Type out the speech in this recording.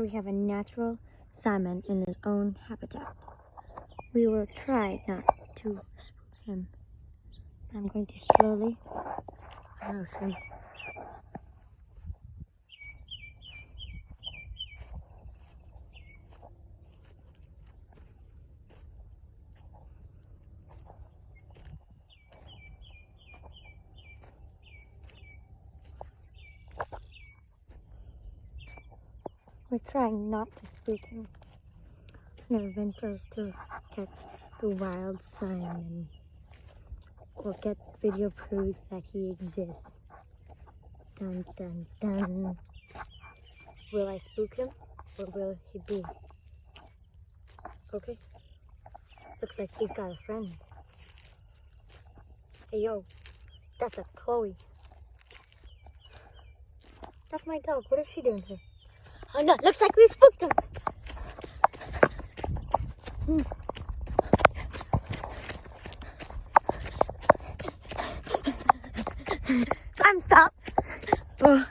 We have a natural salmon in his own habitat. We will try not to spook him. I'm going to slowly approach him. We're trying not to spook him. Never ventures to catch the wild salmon or get video proof that he exists. Dun dun dun. Will I spook him or will he be? Okay. Looks like he's got a friend. Hey yo, that's a Chloe. That's my dog. What is she doing here? Oh no, looks like we spooked him. Time stop. Oh.